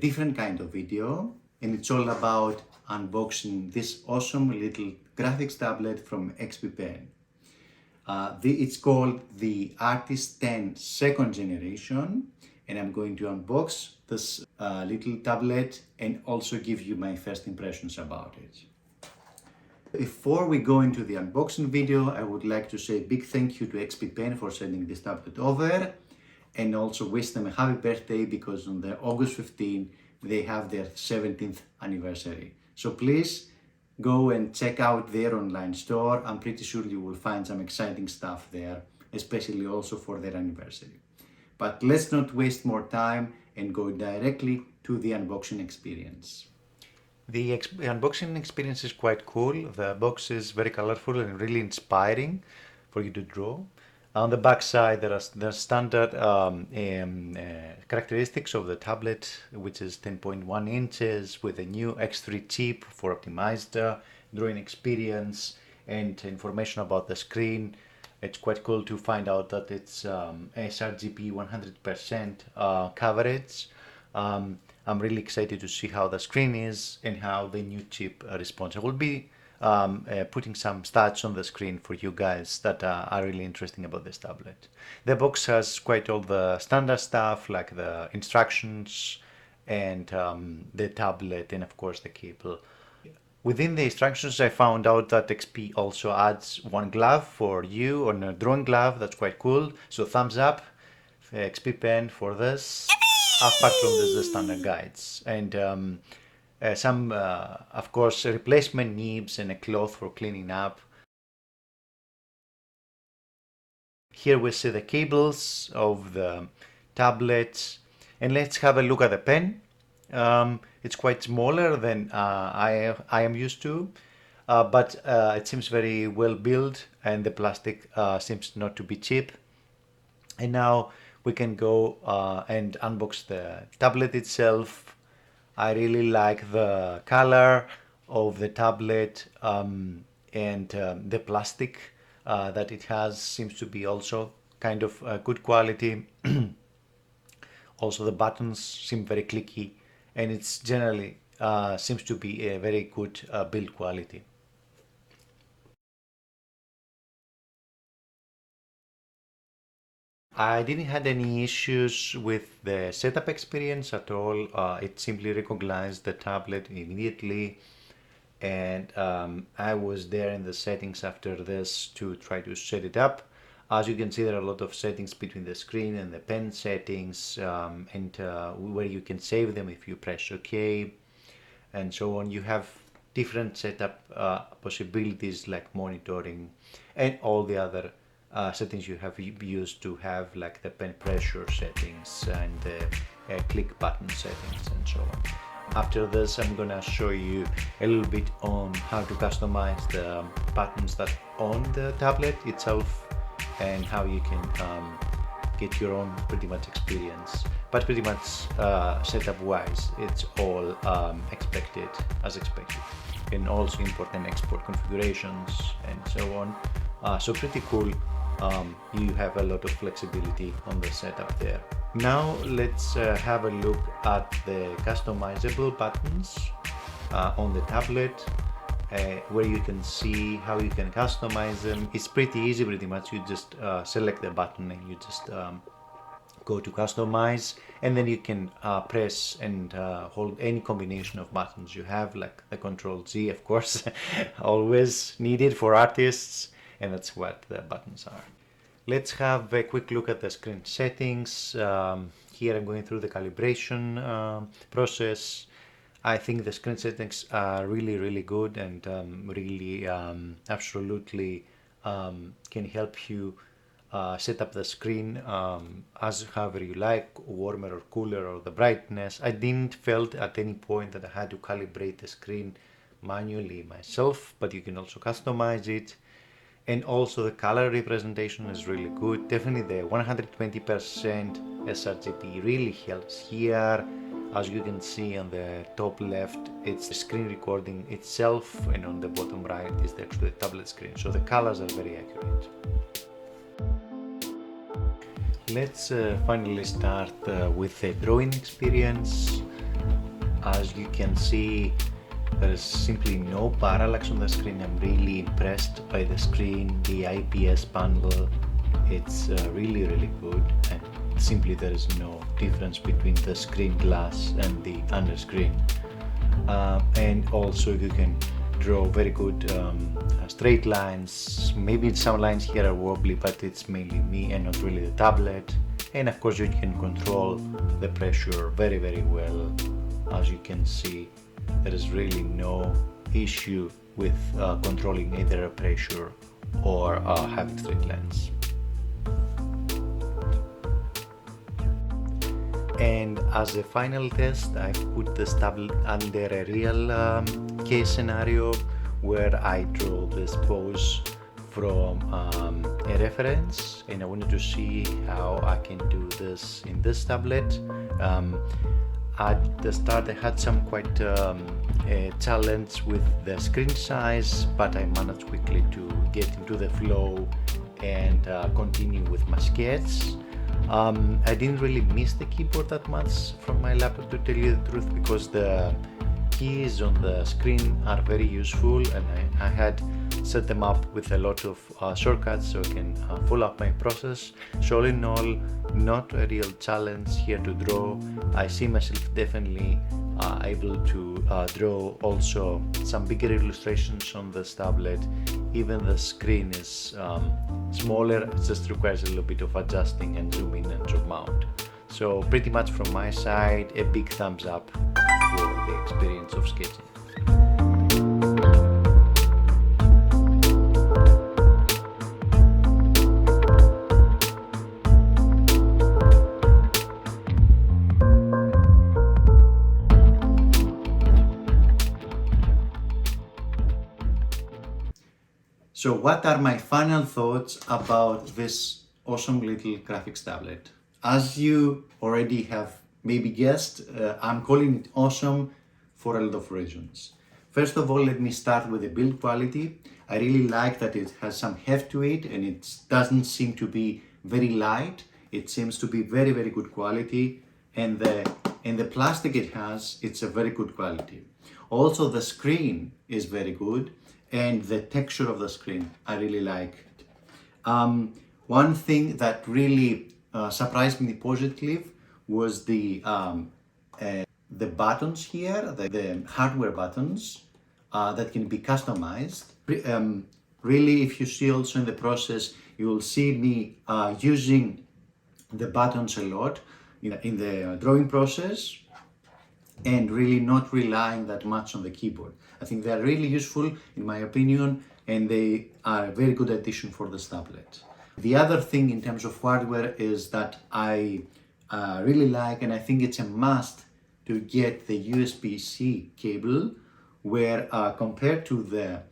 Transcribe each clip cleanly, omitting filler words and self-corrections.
different kind of video, and it's all about unboxing this awesome little graphics tablet from XPPEN. It's called the Artist 10 second generation, and I'm going to unbox this little tablet and also give you my first impressions about it. Before we go into the unboxing video, I would like to say a big thank you to XPPEN for sending this tablet over, and also wish them a happy birthday because on the August 15 they have their 17th anniversary. So please go and check out their online store. I'm pretty sure you will find some exciting stuff there, especially also for their anniversary. But let's not waste more time and go directly to the unboxing experience. The unboxing experience is quite cool. The box is very colorful and really inspiring for you to draw. On the back side, there are the standard characteristics of the tablet, which is 10.1 inches with a new X3 chip for optimized drawing experience and information about the screen. It's quite cool to find out that it's sRGB 100% coverage. I'm really excited to see how the screen is and how the new chip responds. I will be putting some stats on the screen for you guys that are really interesting about this tablet. The box has quite all the standard stuff like the instructions and the tablet and of course the cable. Within the instructions I found out that XP also adds one glove for you on a drawing glove. That's quite cool. So thumbs up XPPEN for this. Apart from this, the standard guides and some, of course, replacement nibs and a cloth for cleaning up. Here we see the cables of the tablets, and let's have a look at the pen. It's quite smaller than I am used to, but it seems very well built, and the plastic seems not to be cheap. And now we can go and unbox the tablet itself. I really like the color of the tablet and the plastic that it has seems to be also kind of good quality. Also the buttons seem very clicky and it's generally seems to be a very good build quality. I didn't have any issues with the setup experience at all. It simply recognized the tablet immediately, and I was there in the settings after this to try to set it up. As you can see, there are a lot of settings between the screen and the pen settings, and where you can save them if you press OK, and so on. You have different setup possibilities like monitoring and all the other settings you have used to have, like the pen pressure settings and the click button settings and so on. After this I'm gonna show you a little bit on how to customize the buttons that on the tablet itself and how you can get your own pretty much experience. But pretty much setup wise it's all expected as expected, and also import and export configurations and so on. So pretty cool. You have a lot of flexibility on the setup there. Now let's have a look at the customizable buttons on the tablet, where you can see how you can customize them. It's pretty easy pretty much. You just select the button and you just go to customize, and then you can press and hold any combination of buttons you have, like the Control Z, of course, always needed for artists. And that's what the buttons are. Let's have a quick look at the screen settings. Here I'm going through the calibration process. I think the screen settings are really good and really absolutely can help you set up the screen as however you like, warmer or cooler, or the brightness. I didn't felt at any point that I had to calibrate the screen manually myself, but you can also customize it. And also the color representation is really good. Definitely the 120% sRGB really helps here. As you can see on the top left, it's the screen recording itself, and on the bottom right is the actual tablet screen. So the colors are very accurate. Let's finally start with the drawing experience. As you can see, there is simply no parallax on the screen. I'm really impressed by the screen, the IPS panel. It's really good, and simply there is no difference between the screen glass and the under screen. And also you can draw very good straight lines. Maybe some lines here are wobbly, but it's mainly me and not really the tablet. And of course you can control the pressure very well. As you can see, there is really no issue with controlling either pressure or having straight lines. And as a final test, I've put this tablet under a real case scenario where I draw this pose from a reference, and I wanted to see how I can do this in this tablet. At the start I had some quite a challenge with the screen size, but I managed quickly to get into the flow and continue with my sketch. I didn't really miss the keyboard that much from my laptop, to tell you the truth, because the keys on the screen are very useful, and I had set them up with a lot of shortcuts so I can follow up my process. So all in all, not a real challenge here to draw. I see myself definitely able to draw also some bigger illustrations on this tablet. Even the screen is smaller, it just requires a little bit of adjusting and zoom in and zoom out. So pretty much from my side, a big thumbs up for the experience of sketching. So what are my final thoughts about this awesome little graphics tablet? As you already have maybe guessed, I'm calling it awesome for a lot of reasons. First of all, let me start with the build quality. I really like that it has some heft to it, and it doesn't seem to be very light. It seems to be very good quality, and the plastic it has, it's a very good quality. Also, the screen is very good, and the texture of the screen, I really like it. One thing that really surprised me positively was the buttons here, the hardware buttons that can be customized. Really, if you see also in the process, you will see me using the buttons a lot in the drawing process, and really not relying that much on the keyboard. I think they are really useful in my opinion, and they are a very good addition for this tablet. The other thing in terms of hardware is that I really like, and I think it's a must to get the USB-C cable, where compared to the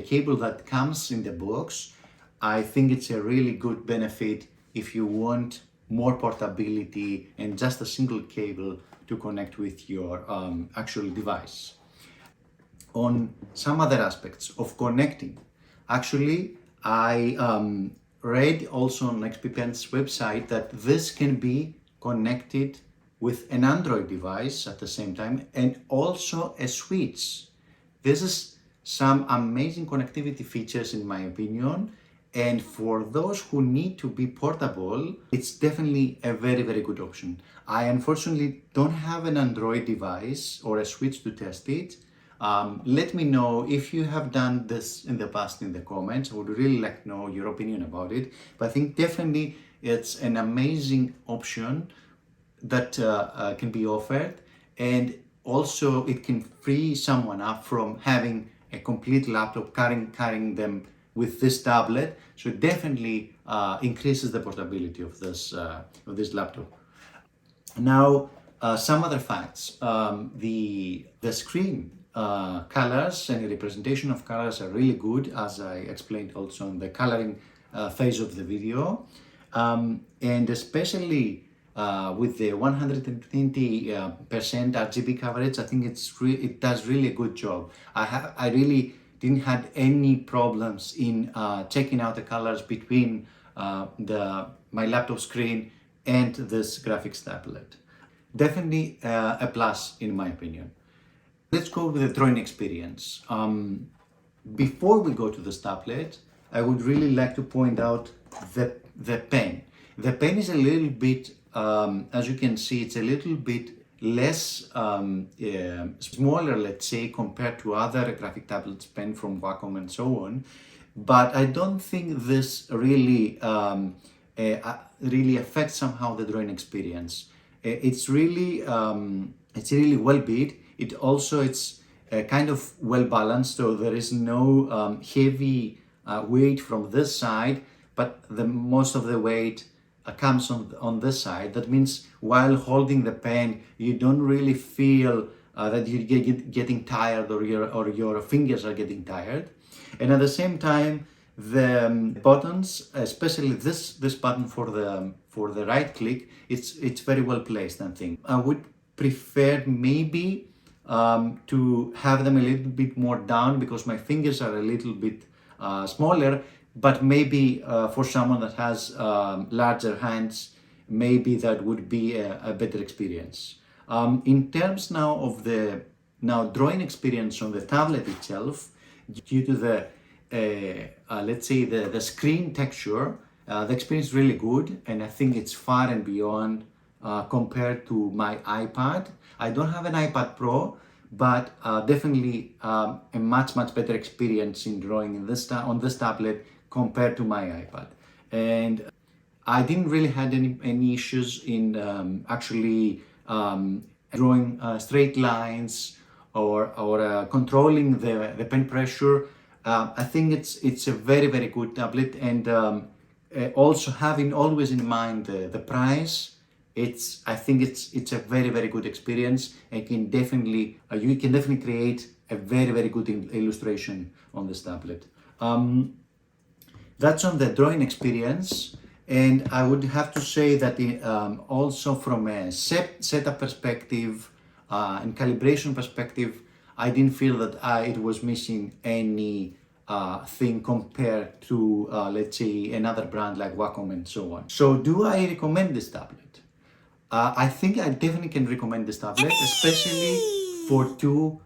cable that comes in the box, I think it's a really good benefit if you want more portability and just a single cable to connect with your actual device. On some other aspects of connecting, actually I read also on XPPEN's website that this can be connected with an Android device at the same time, and also a switch. This is some amazing connectivity features in my opinion, and for those who need to be portable, it's definitely a very good option. I unfortunately don't have an Android device or a switch to test it. Let me know if you have done this in the past in the comments. I would really like to know your opinion about it. But I think definitely it's an amazing option that can be offered, and also it can free someone up from having a complete laptop, carrying them with this tablet. So it definitely increases the portability of this laptop. Now, some other facts. The screen colors and the representation of colors are really good, as I explained also in the coloring phase of the video, and especially with the 120% RGB coverage, I think it does really a good job. I really didn't have any problems in checking out the colors between my laptop screen and this graphics tablet. definitely a plus in my opinion. Let's go with the drawing experience. Before we go to this tablet, I would really like to point out the pen. The pen is a little bit, as you can see, it's a little bit less smaller, let's say, compared to other graphic tablets pen from Wacom and so on. But I don't think this really really affects somehow the drawing experience. It's really well built. It's kind of well balanced, so there is no heavy weight from this side, but the most of the weight comes on this side. That means while holding the pen, you don't really feel that you're getting tired or your fingers are getting tired. And at the same time, the buttons, especially this button for the right click, it's very well placed, I think. I would prefer maybe to have them a little bit more down because my fingers are a little bit smaller, but maybe for someone that has larger hands, maybe that would be a better experience. In terms now of the drawing experience on the tablet itself, due to the let's say the screen texture, the experience is really good, and I think it's far and beyond compared to my iPad. I don't have an iPad Pro, but definitely a much better experience in drawing on this tablet compared to my iPad. And I didn't really had any issues in actually drawing straight lines or controlling the pen pressure. I think it's a very good tablet, and also having always in mind the price. I think it's a very good experience, and you can definitely create a very good illustration on this tablet. That's on the drawing experience, and I would have to say that also from a setup perspective and calibration perspective, I didn't feel that it was missing any thing compared to let's say another brand like Wacom and so on. So do I recommend this tablet? I think I definitely can recommend this tablet, especially for two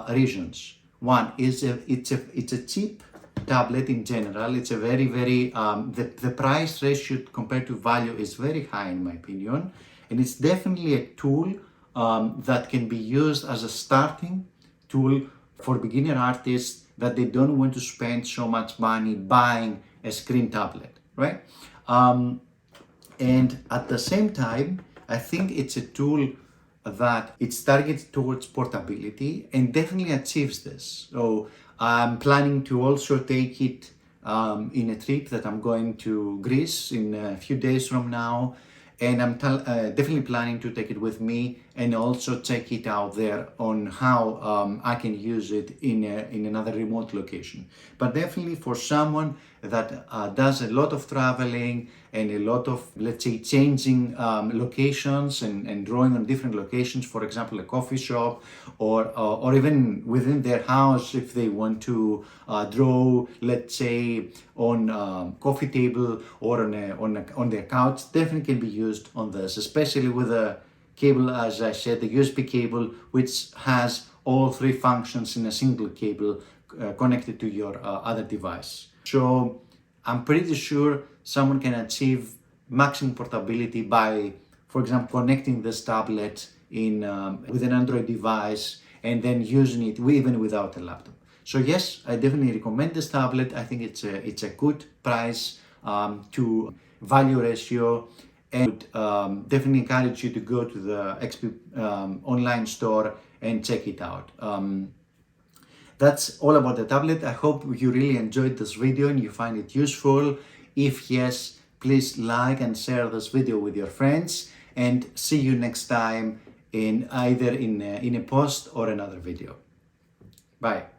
reasons. One is it's a cheap tablet in general. It's a very the price ratio compared to value is very high in my opinion, and it's definitely a tool that can be used as a starting tool for beginner artists that they don't want to spend so much money buying a screen tablet, right? And at the same time, I think it's a tool that it's targeted towards portability and definitely achieves this. So I'm planning to also take it in a trip that I'm going to Greece in a few days from now, and I'm definitely planning to take it with me and also check it out there on how I can use it in another remote location. But definitely for someone that does a lot of traveling and a lot of, let's say, changing locations and drawing on different locations, for example, a coffee shop or even within their house, if they want to draw, let's say, on coffee table or on their couch, definitely can be used on this, especially with a cable, as I said, the USB cable, which has all three functions in a single cable connected to your other device. So I'm pretty sure someone can achieve maximum portability by, for example, connecting this tablet with an Android device and then using it even without a laptop. So yes, I definitely recommend this tablet. I think it's a good price to value ratio, and would definitely encourage you to go to the XP online store and check it out. That's all about the tablet. I hope you really enjoyed this video and you find it useful. If yes, please like and share this video with your friends, and see you next time in either in a post or another video. Bye.